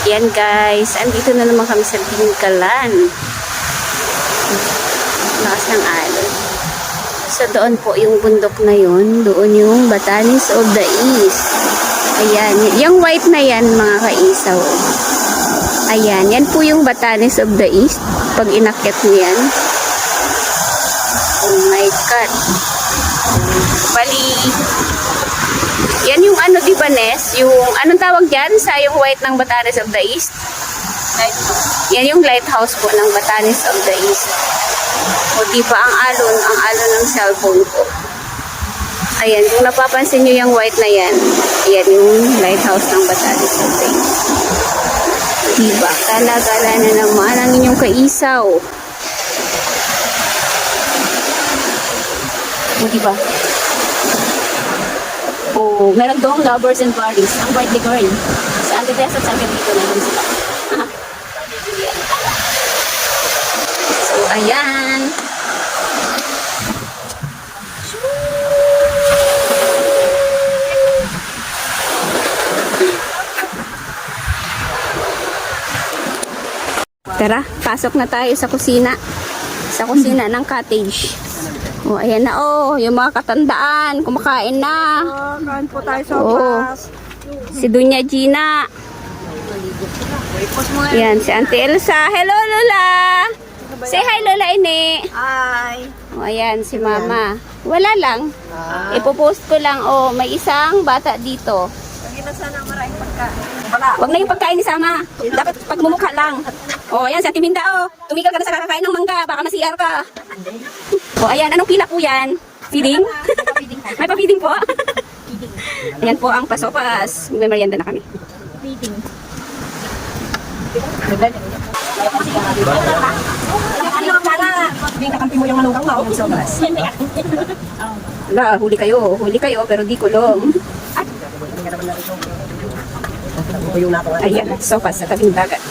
yan guys. Andito na naman kami sa Tingkalan. Lakas ng alon. So doon po yung bundok na yun. Doon yung Batanes of the East. Ayan. Yung white na yan mga kaisaw. Ayan. Yan po yung Batanes of the East. Pag inakyat mo yan. Oh my God. Bali. Yan yung ano, diba, Ness? Yung, anong tawag dyan sa yung white ng Batanes of the East? Yan yung lighthouse po ng Batanes of the East. O diba, ang alon ng cellphone ko. Ayan, kung napapansin nyo yung white na yan, yan yung lighthouse ng Batanes of the East. Diba, kala-kala na naman ang inyong kaisaw. O diba? Oh, meron doong lovers and parties. Ang birthday girl. Sa Antipesa at San Pedrito na yun sila. So, ayan. Tara, pasok na tayo sa kusina. Sa kusina ng cottage. Oh, ayan na yung mga katandaan, kumakain na. Kain po tayo sa class. Si Dunya Gina. Yan, si Auntie Elsa. Hello, Lola. Say hi, Lola Ine. Hi. Oh, ayan, si Mama. Wala lang. Ipopost ko lang, may isang bata dito. Lagi na sana maraming pagkain. Wala. Huwag na yung pagkain ni Sama. Dapat pagmumukha lang. Oh, ayan, si Ate Minda, tumigil ka na sa kakakain ng mangga. Baka ma-CR ka. Oh, ayan, anong pila po yan? Feeding? May pa-feeding po. Ayan po ang pasopas. May merienda na kami. Feeding. Hindi kakampi mo yung manugang mo. Wala, huli kayo, pero di kulong. Ayan, sopas sa tabing dagat.